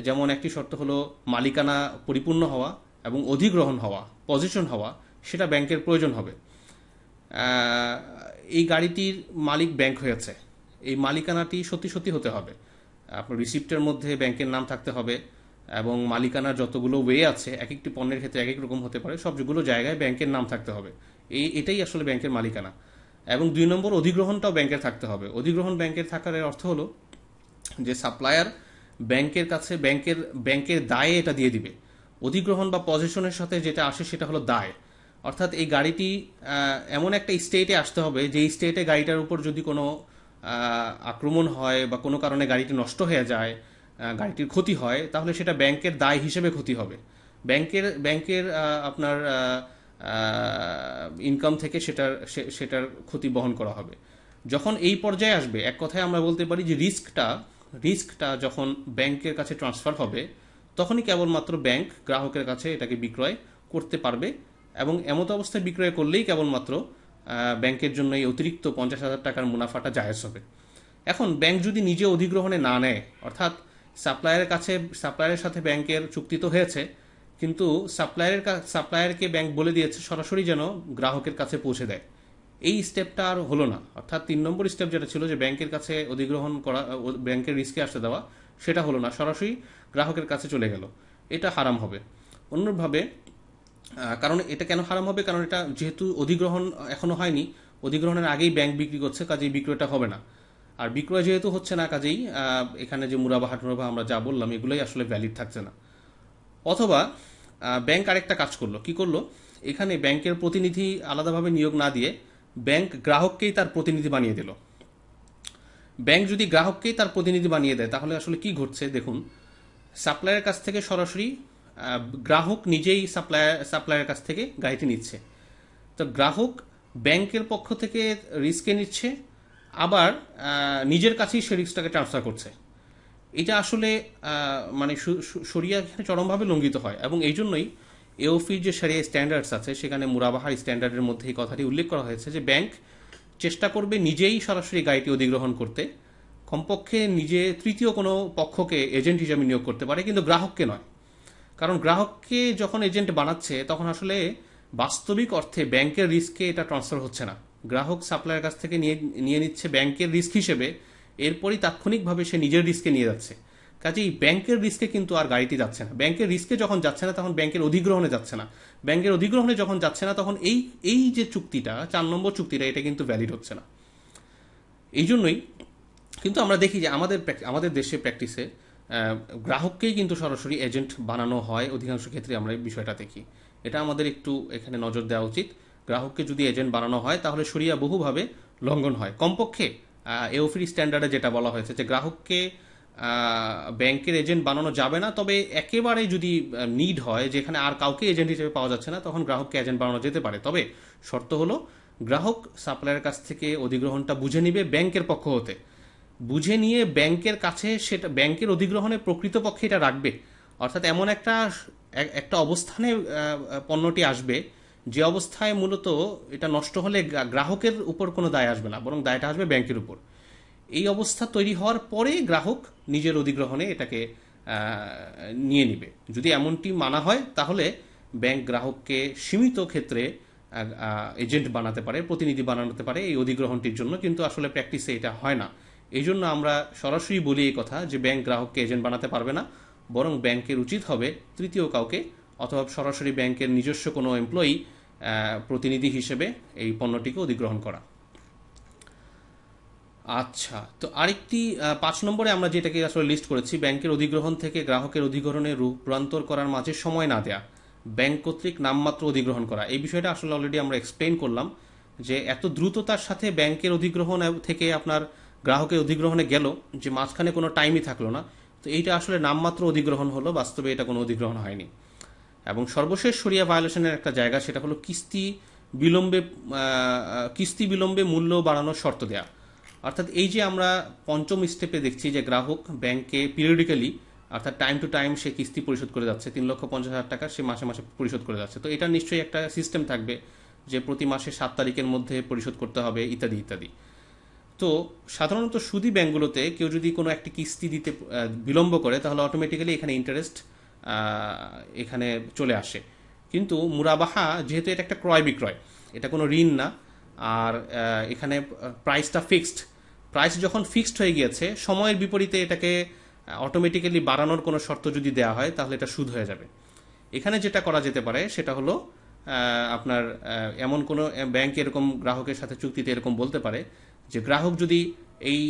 যেমন একটি শর্ত হলো মালিকানা পরিপূর্ণ হওয়া এবং অধিগ্রহণ হওয়া, পজিশন হওয়া, সেটা ব্যাংকের প্রয়োজন হবে। এই গাড়িটির মালিক ব্যাংক হয়েছে, এই মালিকানাটি সত্যি সত্যি হতে হবে। আপনার রিসিপ্টের মধ্যে ব্যাংকের নাম থাকতে হবে, এবং মালিকানার যতগুলো ওয়ে আছে, এক একটি পণ্যের ক্ষেত্রে এক এক রকম হতে পারে, সবগুলো জায়গায় ব্যাংকের নাম থাকতে হবে। এটাই আসলে ব্যাংকের মালিকানা। এবং 2 নম্বর, অধিগ্রহণটাও ব্যাংকের থাকতে হবে। অধিগ্রহণ ব্যাংকের থাকার অর্থ হলো যে সাপ্লায়ার ব্যাংকের কাছে ব্যাংকের দায়ে এটা দিয়ে দিবে। অধিগ্রহণ বা পজিশনের সাথে যেটা আসে সেটা হলো দায়। অর্থাৎ এই গাড়িটি এমন একটা স্টেটে আসতে হবে, যে স্টেটে গাড়িটার উপর যদি কোনো আক্রমণ হয় বা কোনো কারণে গাড়িটি নষ্ট হয়ে যায়, গাড়িটির ক্ষতি হয়, তাহলে সেটা ব্যাংকের দায় হিসেবে ক্ষতি হবে। ব্যাংকের আপনার ইনকাম থেকে সেটার ক্ষতি বহন করা হবে। যখন এই পর্যায়ে আসবে, এক কথায় আমরা বলতে পারি যে রিস্কটা যখন ব্যাংকের কাছে ট্রান্সফার হবে, তখনই কেবলমাত্র ব্যাংক গ্রাহকের কাছে এটাকে বিক্রয় করতে পারবে, এবং এমত অবস্থায় বিক্রয় করলেই কেবলমাত্র ব্যাংকের জন্য এই অতিরিক্ত 50,000 টাকার মুনাফাটা জায়েজ হবে। এখন ব্যাংক যদি নিজে অধিগ্রহণে না নেয়, অর্থাৎ সাপ্লায়ারের সাথে ব্যাংকের চুক্তি তো হয়েছে, কিন্তু সাপ্লায়ারকে ব্যাংক বলে দিয়েছে সরাসরি যেন গ্রাহকের কাছে পৌঁছে দেয়, এই স্টেপটা আর হলো না। অর্থাৎ 3 নম্বর স্টেপ যেটা ছিল যে ব্যাংকের কাছে অধিগ্রহণ করা, ব্যাংকের রিস্কে আসতে দেওয়া, সেটা হলো না, সরাসরি গ্রাহকের কাছে চলে গেল, এটা হারাম হবে। অন্যভাবে, কারণ এটা কেন হারাম হবে, কারণ এটা যেহেতু অধিগ্রহণ এখনো হয়নি, অধিগ্রহণের আগেই ব্যাংক বিক্রি করছে, কাজেই বিক্রয়টা হবে না। আর বিক্রয় যেহেতু হচ্ছে না, কাজেই এখানে যে মুরাবাহা আমরা যা বললাম, এগুলোই আসলে ভ্যালিড থাকছে না। অথবা ব্যাংক আরেকটা কাজ করলো, কি করলো, এখানে ব্যাংকের প্রতিনিধি আলাদাভাবে নিয়োগ না দিয়ে ব্যাংক গ্রাহককেই তার প্রতিনিধি বানিয়ে দিল। ব্যাংক যদি গ্রাহককেই তার প্রতিনিধি বানিয়ে দেয়, তাহলে আসলে কি ঘটছে দেখুন। সাপ্লায়ারের কাছ থেকে সরাসরি গ্রাহক নিজেই সাপ্লায়ারের কাছ থেকে গাড়িটি নিচ্ছে। তো গ্রাহক ব্যাংকের পক্ষ থেকে রিস্কে নিচ্ছে, আবার নিজের কাছেই সে রিস্কটাকে ট্রান্সফার করছে। এটা আসলে মানে শরিয়া এখানে চরমভাবে লঙ্ঘিত হয়, এবং এই জন্যই এওফির যে শরিয়া স্ট্যান্ডার্ডস আছে সেখানে মুরাবাহার স্ট্যান্ডার্ডের মধ্যে এই কথাটি উল্লেখ করা হয়েছে যে ব্যাংক চেষ্টা করবে নিজেই সরাসরি গাড়িটি অধিগ্রহণ করতে, কমপক্ষে নিজে তৃতীয় কোনো পক্ষকে এজেন্ট হিসেবে নিয়োগ করতে পারে, কিন্তু গ্রাহককে নয়। কারণ গ্রাহককে যখন এজেন্ট বানাচ্ছে তখন আসলে বাস্তবিক অর্থে ব্যাংকের রিস্কে এটা ট্রান্সফার হচ্ছে না, গ্রাহক সাপ্লায়ার কাছ থেকে নিয়ে নিয়ে নিচ্ছে ব্যাংকের রিস্ক হিসেবে, এরপরই তাৎক্ষণিকভাবে সে নিজের রিস্কে নিয়ে যাচ্ছে। কাজেই ব্যাংকের রিস্কে কিন্তু আর গাড়িটি যাচ্ছে না। ব্যাংকের রিস্কে যখন যাচ্ছে না তখন ব্যাংকের অধিগ্রহণে যাচ্ছে না, ব্যাংকের অধিগ্রহণে যখন যাচ্ছে না তখন এই এই যে চুক্তিটা 4 নম্বর চুক্তিটা এটা কিন্তু ভ্যালিড হচ্ছে না। এই জন্যই কিন্তু আমরা দেখি যে আমাদের দেশে প্র্যাকটিসে গ্রাহককেই কিন্তু সরাসরি এজেন্ট বানানো হয়, অধিকাংশ ক্ষেত্রে আমরা এই বিষয়টা দেখি। এটা আমাদের একটু এখানে নজর দেওয়া উচিত। গ্রাহককে যদি এজেন্ট বানানো হয় তাহলে শরিয়া বহুভাবে লঙ্ঘন হয়। কমপক্ষে এওফির স্ট্যান্ডার্ডে যেটা বলা হয়েছে যে গ্রাহককে ব্যাংকের এজেন্ট বানানো যাবে না, তবে একেবারে যদি নিড হয় যেখানে আর কাউকে এজেন্ট হিসেবে পাওয়া যাচ্ছে না তখন গ্রাহককে এজেন্ট বানানো যেতে পারে। তবে শর্ত হলো গ্রাহক সাপ্লায়ারের কাছ থেকে অধিগ্রহণটা বুঝে নিবে ব্যাংকের পক্ষ হতে, বুঝে নিয়ে ব্যাংকের কাছে সেটা ব্যাংকের অধিগ্রহণে প্রকৃতপক্ষে এটা রাখবে। অর্থাৎ এমন একটা একটা অবস্থানে পণ্যটি আসবে যে অবস্থায় মূলত এটা নষ্ট হলে গ্রাহকের উপর কোনো দায় আসবে না, বরং দায়টা আসবে ব্যাংকের উপর। এই অবস্থা তৈরি হওয়ার পরে গ্রাহক নিজের অধিগ্রহণে এটাকে নিয়ে নিবে। যদি এমনটি মানা হয় তাহলে ব্যাংক গ্রাহককে সীমিত ক্ষেত্রে এজেন্ট বানাতে পারে, প্রতিনিধি বানাতে পারে এই অধিগ্রহণটির জন্য, কিন্তু আসলে প্র্যাকটিসে এটা হয় না। এই জন্য আমরা সরাসরি বলি এই কথা যে ব্যাংক গ্রাহককে এজেন্ট বানাতে পারবে না, বরং ব্যাংকের উচিত হবে তৃতীয় কাউকে অথবা সরাসরি ব্যাংকের নিজস্ব কোনো এমপ্লয়ি প্রতিনিধি হিসেবে এই পণ্যটিকে অধিগ্রহণ করা। আচ্ছা, তো আরেকটি 5 নম্বরে আমরা যেটাকে আসলে লিস্ট করেছি, ব্যাংকের অধিগ্রহণ থেকে গ্রাহকের অধিগ্রহণে রূপান্তর করার মাঝে সময় না দেয়া, ব্যাংক কর্তৃক নামমাত্র অধিগ্রহণ করা। এই বিষয়টা আসলে অলরেডি আমরা এক্সপ্লেইন করলাম যে এত দ্রুততার সাথে ব্যাংকের অধিগ্রহণ থেকে আপনার গ্রাহকের অধিগ্রহণে গেল যে মাঝখানে কোনো টাইমই থাকলো না। তো এইটা আসলে নামমাত্র অধিগ্রহণ হলো, বাস্তবে এটা কোনো অধিগ্রহণ হয়নি। এবং সর্বশেষ শরিয়া ভায়োলেশনের একটা জায়গা সেটা হলো কিস্তি বিলম্বে মূল্য বাড়ানোর শর্ত দেয়া। অর্থাৎ এই যে আমরা পঞ্চম স্টেপে দেখছি যে গ্রাহক ব্যাংকে পিরিয়ডিক্যালি অর্থাৎ টাইম টু টাইম সে কিস্তি পরিশোধ করে যাচ্ছে, 3,50,000 টাকা সে মাসে মাসে পরিশোধ করে যাচ্ছে। তো এটা নিশ্চয়ই একটা সিস্টেম থাকবে যে প্রতি মাসে 7 তারিখের মধ্যে পরিশোধ করতে হবে ইত্যাদি ইত্যাদি। তো সাধারণত সুদী ব্যাংকগুলোতে কেউ যদি কোনো একটি কিস্তি দিতে বিলম্ব করে তাহলে অটোমেটিক্যালি এখানে ইন্টারেস্ট এখানে চলে আসে। কিন্তু মুরাবাহা যেহেতু এটা একটা ক্রয় বিক্রয়, এটা কোনো ঋণ না, আর এখানে প্রাইসটা ফিক্সড, প্রাইস যখন ফিক্সড হয়ে গিয়েছে সময়ের বিপরীতে এটাকে অটোমেটিক্যালি বাড়ানোর কোনো শর্ত যদি দেওয়া হয় তাহলে এটা সুদ হয়ে যাবে। এখানে যেটা করা যেতে পারে সেটা হলো আপনার এমন কোনো ব্যাংক এরকম গ্রাহকের সাথে চুক্তিতে এরকম বলতে পারে যে গ্রাহক যদি এই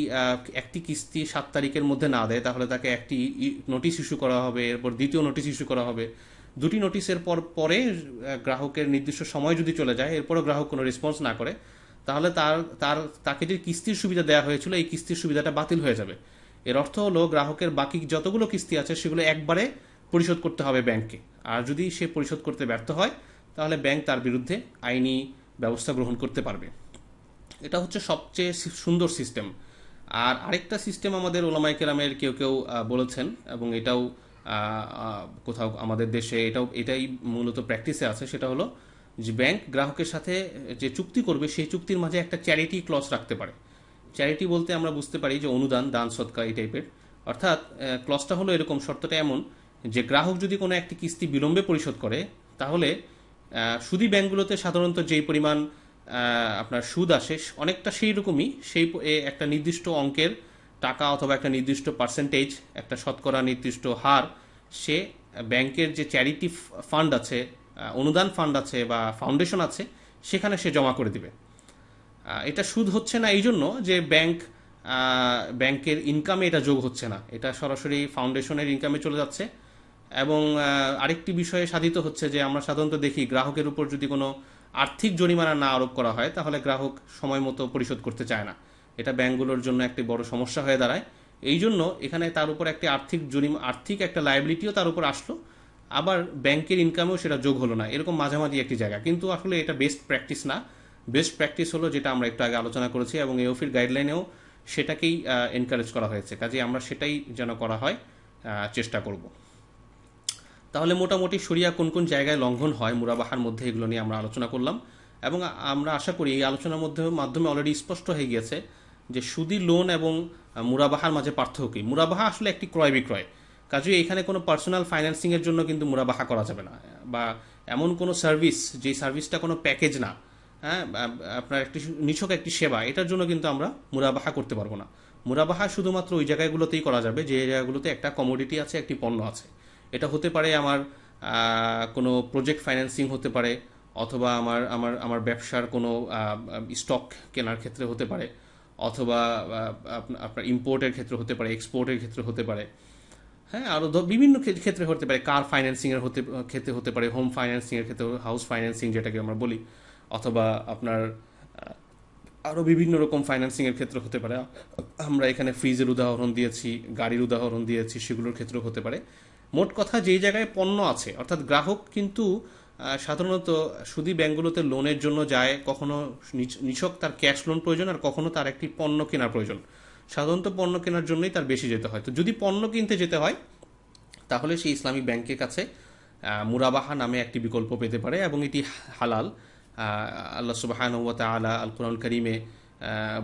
একটি কিস্তি 7 তারিখের মধ্যে না দেয় তাহলে তাকে একটি নোটিশ ইস্যু করা হবে, এরপর দ্বিতীয় নোটিশ ইস্যু করা হবে। দুটি নোটিশের পরে গ্রাহকের নির্দিষ্ট সময় যদি চলে যায় এরপরও গ্রাহক কোনো রেসপন্স না করে তাহলে তাকে যে কিস্তির সুবিধা দেওয়া হয়েছিল এই কিস্তির সুবিধাটা বাতিল হয়ে যাবে। এর অর্থ হলো গ্রাহকের বাকি যতগুলো কিস্তি আছে সেগুলো একবারে পরিশোধ করতে হবে ব্যাংককে, আর যদি সে পরিশোধ করতে ব্যর্থ হয় তাহলে ব্যাংক তার বিরুদ্ধে আইনি ব্যবস্থা গ্রহণ করতে পারবে। এটা হচ্ছে সবচেয়ে সুন্দর সিস্টেম। আর আরেকটা সিস্টেম আমাদের ওলামায়ে কেরামের কেউ কেউ বলেছেন, এবং এটাও কোথাও আমাদের দেশে এটাই মূলত প্র্যাকটিসে আছে, সেটা হলো যে ব্যাংক গ্রাহকের সাথে যে চুক্তি করবে সেই চুক্তির মাঝে একটা চ্যারিটি ক্লজ রাখতে পারে। চ্যারিটি বলতে আমরা বুঝতে পারি যে অনুদান, দান, সদকা এই টাইপের। অর্থাৎ ক্লজটা হলো এরকম, শর্তটা এমন যে গ্রাহক যদি কোনো একটি কিস্তি বিলম্বে পরিশোধ করে তাহলে সুদী ব্যাংকগুলোতে সাধারণত যেই পরিমাণ আপনার সুদ আসে অনেকটা সেই রকমই, সেই একটা নির্দিষ্ট অঙ্কের টাকা অথবা একটা নির্দিষ্ট পার্সেন্টেজ, একটা শতকরা নির্দিষ্ট হার সে ব্যাংকের যে চ্যারিটি ফান্ড আছে, অনুদান ফান্ড আছে বা ফাউন্ডেশন আছে সেখানে সে জমা করে দিবে। এটা সুদ হচ্ছে না এই জন্য যে ব্যাংকের ইনকামে এটা যোগ হচ্ছে না, এটা সরাসরি ফাউন্ডেশনের ইনকামে চলে যাচ্ছে। এবং আরেকটি বিষয়ে সাধিত হচ্ছে যে আমরা সাধারণত দেখি গ্রাহকের উপর যদি কোনো আর্থিক জরিমানা না আরোপ করা হয় তাহলে গ্রাহক সময় মতো পরিশোধ করতে চায় না, এটা ব্যাংকগুলোর জন্য একটি বড় সমস্যা হয়ে দাঁড়ায়। এই জন্য এখানে তার উপর একটি আর্থিক একটা লায়াবিলিটিও তার উপর আসলো, আবার ব্যাংকের ইনকামেও সেটা যোগ হলো না, এরকম মাঝামাঝি একটি জায়গা। কিন্তু আসলে এটা বেস্ট প্র্যাকটিস না, বেস্ট প্র্যাকটিস হলো যেটা আমরা একটু আগে আলোচনা করেছি, এবং এওফির গাইডলাইনেও সেটাকেই এনকারেজ করা হয়েছে, কাজে আমরা সেটাই যেন করা হয় চেষ্টা করব। তাহলে মোটামুটি শরিয়া কোন কোন জায়গায় লঙ্ঘন হয় মুরাবাহার মধ্যে, এগুলো নিয়ে আমরা আলোচনা করলাম, এবং আমরা আশা করি এই আলোচনার মাধ্যমে অলরেডি স্পষ্ট হয়ে গিয়েছে যে সুদি লোন এবং মুরাবাহার মাঝে পার্থক্য কি। মুরাবাহা আসলে একটি ক্রয় বিক্রয়, কাজেই এখানে কোনো পার্সোনাল ফাইন্যান্সিং এর জন্য কিন্তু মুরাবাহা করা যাবে না, বা এমন কোনো সার্ভিস যে সার্ভিসটা কোনো প্যাকেজ না, হ্যাঁ, আপনার একটি নিছক একটি সেবা, এটার জন্য কিন্তু আমরা মুরাবাহা করতে পারবো না। মুরাবাহা শুধুমাত্র ওই জায়গাগুলোতেই করা যাবে যে জায়গাগুলোতে একটা কমোডিটি আছে, একটি পণ্য আছে। এটা হতে পারে আমার কোনো প্রজেক্ট ফাইন্যান্সিং হতে পারে, অথবা আমার আমার আমার ব্যবসার কোনো স্টক কেনার ক্ষেত্রে হতে পারে, অথবা আপনার ইম্পোর্টের ক্ষেত্রে হতে পারে, এক্সপোর্টের ক্ষেত্রে হতে পারে, হ্যাঁ, আরও বিভিন্ন ক্ষেত্রে হতে পারে, কার ফাইন্যান্সিং এর ক্ষেত্রে হতে পারে, হোম ফাইন্যান্সিং এর ক্ষেত্রে, হাউস ফাইন্যান্সিং যেটাকে আমরা বলি, অথবা আপনার আরও বিভিন্ন রকম ফাইন্যান্সিং এর ক্ষেত্রে হতে পারে। আমরা এখানে ফ্রিজের উদাহরণ দিয়েছি, গাড়ির উদাহরণ দিয়েছি, সেগুলোর ক্ষেত্রেও হতে পারে। মোট কথা যেই জায়গায় পণ্য আছে, অর্থাৎ গ্রাহক কিন্তু সাধারণত সুদী ব্যাংকগুলোতে লোনের জন্য যায়, কখনো নিছক তার ক্যাশ লোন প্রয়োজন, আর কখনো তার একটি পণ্য কেনার প্রয়োজন। সাধারণত পণ্য কেনার জন্যই তার বেশি যেতে হয়। তো যদি পণ্য কিনতে যেতে হয়, তাহলে সেই ইসলামিক ব্যাংকের কাছে মুরাবাহা নামে একটি বিকল্প পেতে পারে, এবং এটি হালাল। আল্লাহ সুবহানাহু ওয়া তাআলা আল কুরআনুল কারীমে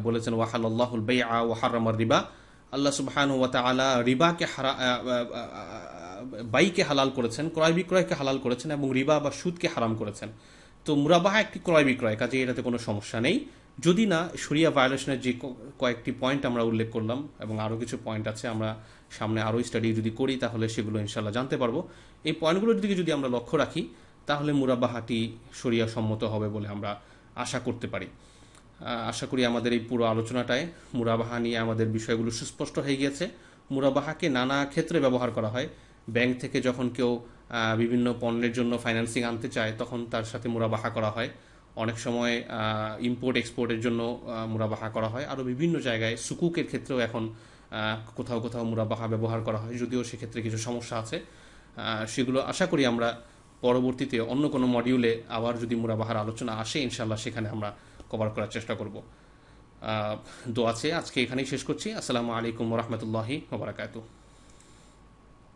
বলেছেন ওয়াহালাল্লাহুল বাইআ ওয়া হারামার রিবা। আল্লাহ সুবহানাহু ওয়া তাআলা রিবাকে বাইকে হালাল করেছেন, ক্রয় বিক্রয়কে হালাল করেছেন, এবং রিবা বা সুদকে হারাম করেছেন। তো মুরাবাহা একটি ক্রয় বিক্রয়, কাজে এটাতে কোনো সমস্যা নেই, যদি না শরিয়া ভায়োলেশনের যে কয়েকটি পয়েন্ট আমরা উল্লেখ করলাম, এবং আরও কিছু পয়েন্ট আছে, আমরা সামনে আরও স্টাডি যদি করি তাহলে সেগুলো ইনশাল্লাহ জানতে পারবো। এই পয়েন্টগুলোর দিকে যদি আমরা লক্ষ্য রাখি, তাহলে মুরাবাহাটি শরিয়া সম্মত হবে বলে আমরা আশা করতে পারি। আশা করি আমাদের এই পুরো আলোচনাটায় মুরাবাহা নিয়ে আমাদের বিষয়গুলো সুস্পষ্ট হয়ে গিয়েছে। মুরাবাহাকে নানা ক্ষেত্রে ব্যবহার করা হয়। ব্যাংক থেকে যখন কেউ বিভিন্ন পণ্যের জন্য ফাইন্যান্সিং আনতে চায়, তখন তার সাথে মুরাবাহা করা হয়। অনেক সময় ইম্পোর্ট এক্সপোর্টের জন্য মুরাবাহা করা হয়। আরও বিভিন্ন জায়গায় সুকুকের ক্ষেত্রেও এখন কোথাও কোথাও মুরাবাহা ব্যবহার করা হয়, যদিও সেক্ষেত্রে কিছু সমস্যা আছে। সেগুলো আশা করি আমরা পরবর্তীতে অন্য কোনো মডিউলে আবার যদি মুরাবাহার আলোচনা আসে, ইনশাল্লাহ সেখানে আমরা কভার করার চেষ্টা করব। দোয়া আছে, আজকে এখানেই শেষ করছি। আসসালামু আলাইকুম ওয়া রাহমাতুল্লাহি ওয়া বারাকাতুহু।